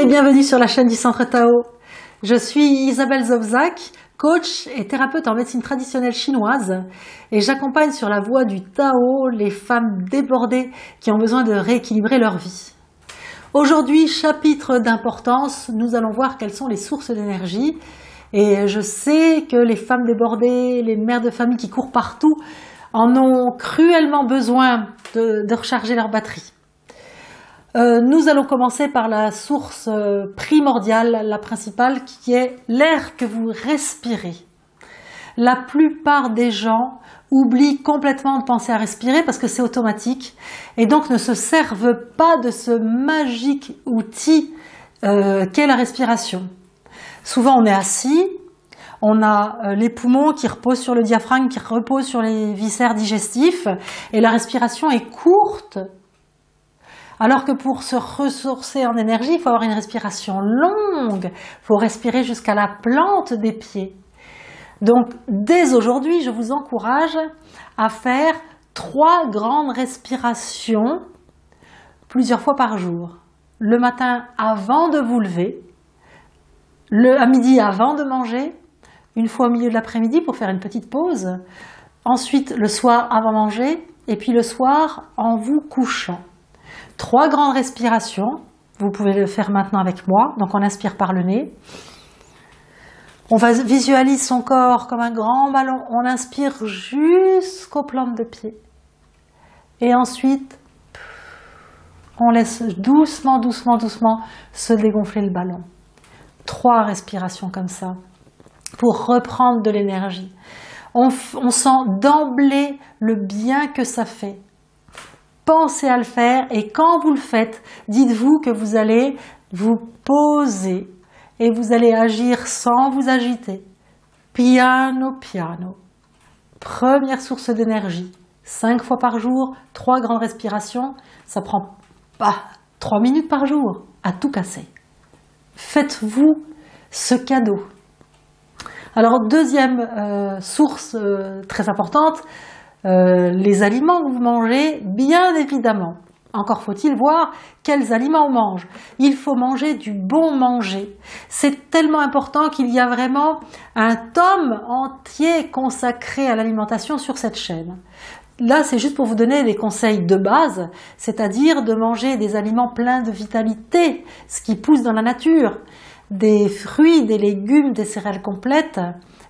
et bienvenue sur la chaîne du Centre Tao. Je suis Isabelle Zobzak, coach et thérapeute en médecine traditionnelle chinoise et j'accompagne sur la voie du Tao les femmes débordées qui ont besoin de rééquilibrer leur vie. Aujourd'hui, chapitre d'importance, nous allons voir quelles sont les sources d'énergie et je sais que les femmes débordées, les mères de famille qui courent partout en ont cruellement besoin de recharger leur batterie. Nous allons commencer par la source primordiale, la principale, qui est l'air que vous respirez. La plupart des gens oublient complètement de penser à respirer parce que c'est automatique et donc ne se servent pas de ce magique outil qu'est la respiration. Souvent on est assis, on a les poumons qui reposent sur le diaphragme, qui reposent sur les viscères digestifs et la respiration est courte. Alors que pour se ressourcer en énergie, il faut avoir une respiration longue, il faut respirer jusqu'à la plante des pieds. Donc dès aujourd'hui, je vous encourage à faire 3 grandes respirations plusieurs fois par jour. Le matin avant de vous lever, à midi avant de manger, une fois au milieu de l'après-midi pour faire une petite pause, ensuite le soir avant de manger et puis le soir en vous couchant. 3 grandes respirations, vous pouvez le faire maintenant avec moi, donc on inspire par le nez. On visualise son corps comme un grand ballon, on inspire jusqu'aux plantes de pied. Et ensuite, on laisse doucement, doucement, doucement se dégonfler le ballon. 3 respirations comme ça, pour reprendre de l'énergie. On sent d'emblée le bien que ça fait. Pensez à le faire et quand vous le faites, dites-vous que vous allez vous poser et vous allez agir sans vous agiter. Piano, piano. Première source d'énergie. 5 fois par jour, 3 grandes respirations. Ça prend pas 3 minutes par jour à tout casser. Faites-vous ce cadeau. Alors deuxième source très importante, les aliments que vous mangez, bien évidemment. Encore faut-il voir quels aliments on mange. Il faut manger du bon manger. C'est tellement important qu'il y a vraiment un tome entier consacré à l'alimentation sur cette chaîne. Là, c'est juste pour vous donner des conseils de base, c'est-à-dire de manger des aliments pleins de vitalité, ce qui pousse dans la nature, des fruits, des légumes, des céréales complètes,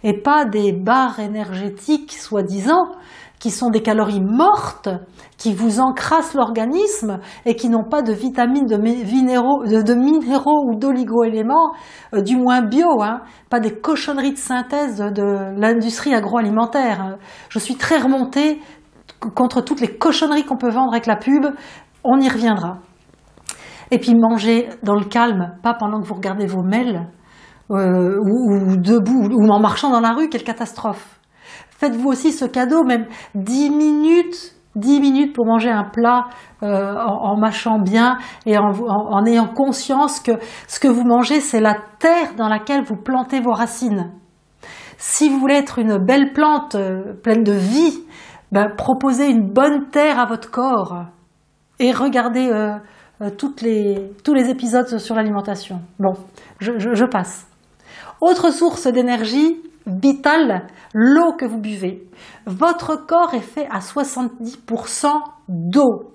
et pas des barres énergétiques, soi-disant, qui sont des calories mortes, qui vous encrassent l'organisme et qui n'ont pas de vitamines, de minéraux ou d'oligo-éléments, du moins bio, hein, pas des cochonneries de synthèse de l'industrie agroalimentaire. Je suis très remontée contre toutes les cochonneries qu'on peut vendre avec la pub, on y reviendra. Et puis manger dans le calme, pas pendant que vous regardez vos mails, ou debout, ou en marchant dans la rue, quelle catastrophe. Faites-vous aussi ce cadeau, même 10 minutes pour manger un plat en mâchant bien et en ayant conscience que ce que vous mangez, c'est la terre dans laquelle vous plantez vos racines. Si vous voulez être une belle plante pleine de vie, proposez une bonne terre à votre corps et regardez tous les épisodes sur l'alimentation. Bon, je passe. Autre source d'énergie vitale, l'eau que vous buvez. Votre corps est fait à 70% d'eau.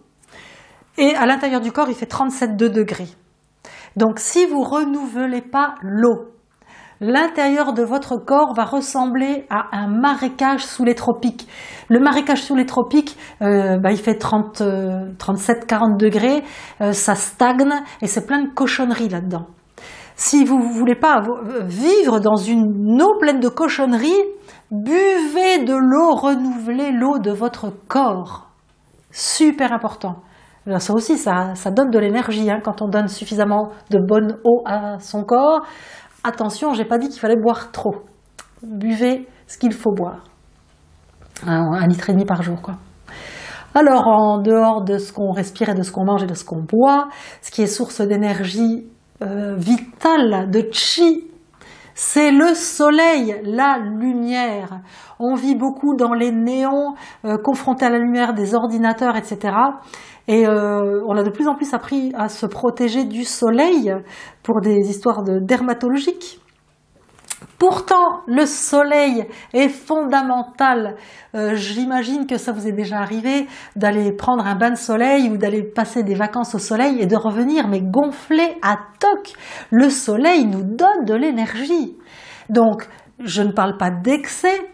Et à l'intérieur du corps, il fait 37,2 degrés. Donc si vous ne renouvelez pas l'eau, l'intérieur de votre corps va ressembler à un marécage sous les tropiques. Le marécage sous les tropiques, il fait 37-40 degrés, ça stagne et c'est plein de cochonneries là-dedans. Si vous ne voulez pas vivre dans une eau pleine de cochonneries, buvez de l'eau, renouvelez l'eau de votre corps. Super important. Alors ça aussi, ça donne de l'énergie hein, quand on donne suffisamment de bonne eau à son corps. Attention, je n'ai pas dit qu'il fallait boire trop. Buvez ce qu'il faut boire. 1,5 litre par jour, quoi. Alors, en dehors de ce qu'on respire et de ce qu'on mange et de ce qu'on boit, ce qui est source d'énergie vitale, de chi, c'est le soleil, la lumière. On vit beaucoup dans les néons, confrontés à la lumière des ordinateurs, etc. Et on a de plus en plus appris à se protéger du soleil pour des histoires dermatologiques. Pourtant, le soleil est fondamental. J'imagine que ça vous est déjà arrivé d'aller prendre un bain de soleil ou d'aller passer des vacances au soleil et de revenir, mais gonflé à toc. Le soleil nous donne de l'énergie. Donc, je ne parle pas d'excès.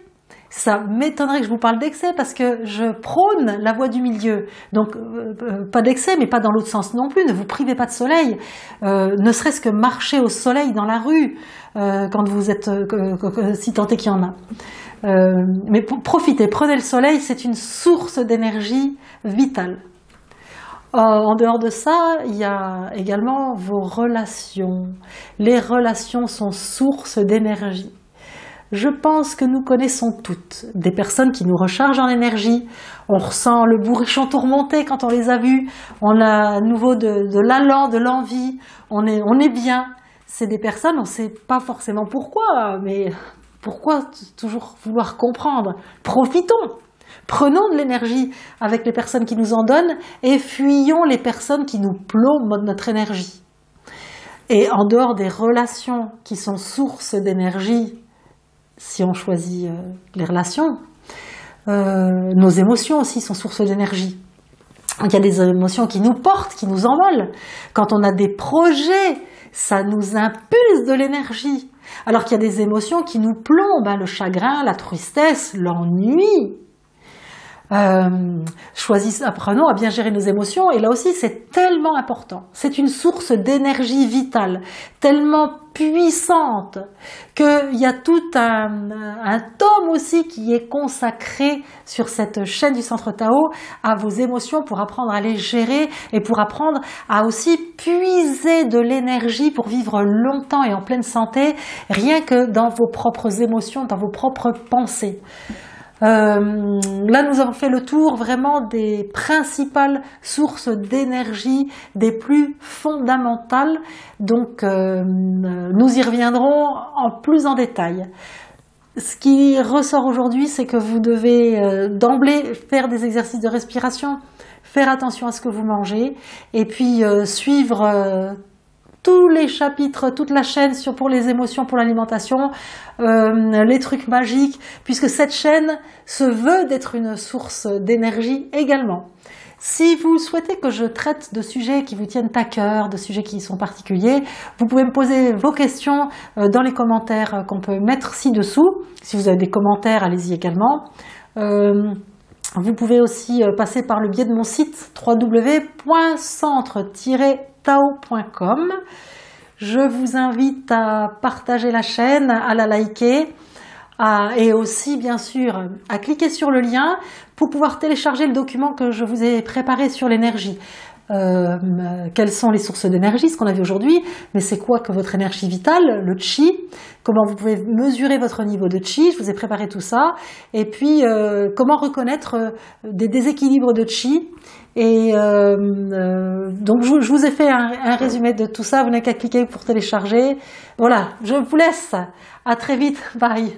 Ça m'étonnerait que je vous parle d'excès parce que je prône la voie du milieu. Donc, pas d'excès, mais pas dans l'autre sens non plus. Ne vous privez pas de soleil. Ne serait-ce que marcher au soleil dans la rue quand vous êtes, si tant est qu'il y en a. Mais profitez, prenez le soleil, c'est une source d'énergie vitale. En dehors de ça, il y a également vos relations. Les relations sont source d'énergie. Je pense que nous connaissons toutes des personnes qui nous rechargent en énergie. On ressent le bourrichon tourmenté quand on les a vus. On a à nouveau de l'allant, de l'envie. On est bien. C'est des personnes, on ne sait pas forcément pourquoi, mais pourquoi toujours vouloir comprendre? Profitons. Prenons de l'énergie avec les personnes qui nous en donnent et fuyons les personnes qui nous plombent notre énergie. Et en dehors des relations qui sont source d'énergie, si on choisit les relations, nos émotions aussi sont source d'énergie. Il y a des émotions qui nous portent, qui nous envolent. Quand on a des projets, ça nous impulse de l'énergie. Alors qu'il y a des émotions qui nous plombent, le chagrin, la tristesse, l'ennui. Apprenons à bien gérer nos émotions, et là aussi c'est tellement important. C'est une source d'énergie vitale, tellement puissante, qu'il y a tout un tome aussi qui est consacré sur cette chaîne du Centre Tao à vos émotions pour apprendre à les gérer et pour apprendre à aussi puiser de l'énergie pour vivre longtemps et en pleine santé, rien que dans vos propres émotions, dans vos propres pensées. Là, nous avons fait le tour vraiment des principales sources d'énergie, des plus fondamentales. Donc, nous y reviendrons plus en détail. Ce qui ressort aujourd'hui, c'est que vous devez d'emblée faire des exercices de respiration, faire attention à ce que vous mangez, et puis suivre tous les chapitres, toute la chaîne pour les émotions, pour l'alimentation, les trucs magiques, puisque cette chaîne se veut d'être une source d'énergie également. Si vous souhaitez que je traite de sujets qui vous tiennent à cœur, de sujets qui sont particuliers, vous pouvez me poser vos questions dans les commentaires qu'on peut mettre ci-dessous. Si vous avez des commentaires, allez-y également. Vous pouvez aussi passer par le biais de mon site www.centre-tao.com. Je vous invite à partager la chaîne, à la liker et aussi bien sûr à cliquer sur le lien pour pouvoir télécharger le document que je vous ai préparé sur l'énergie. Quelles sont les sources d'énergie, ce qu'on a vu aujourd'hui, mais c'est quoi que votre énergie vitale, le chi, comment vous pouvez mesurer votre niveau de chi, je vous ai préparé tout ça, et puis comment reconnaître des déséquilibres de chi, et donc je vous ai fait un résumé de tout ça, vous n'avez qu'à cliquer pour télécharger. Voilà, je vous laisse, à très vite, bye.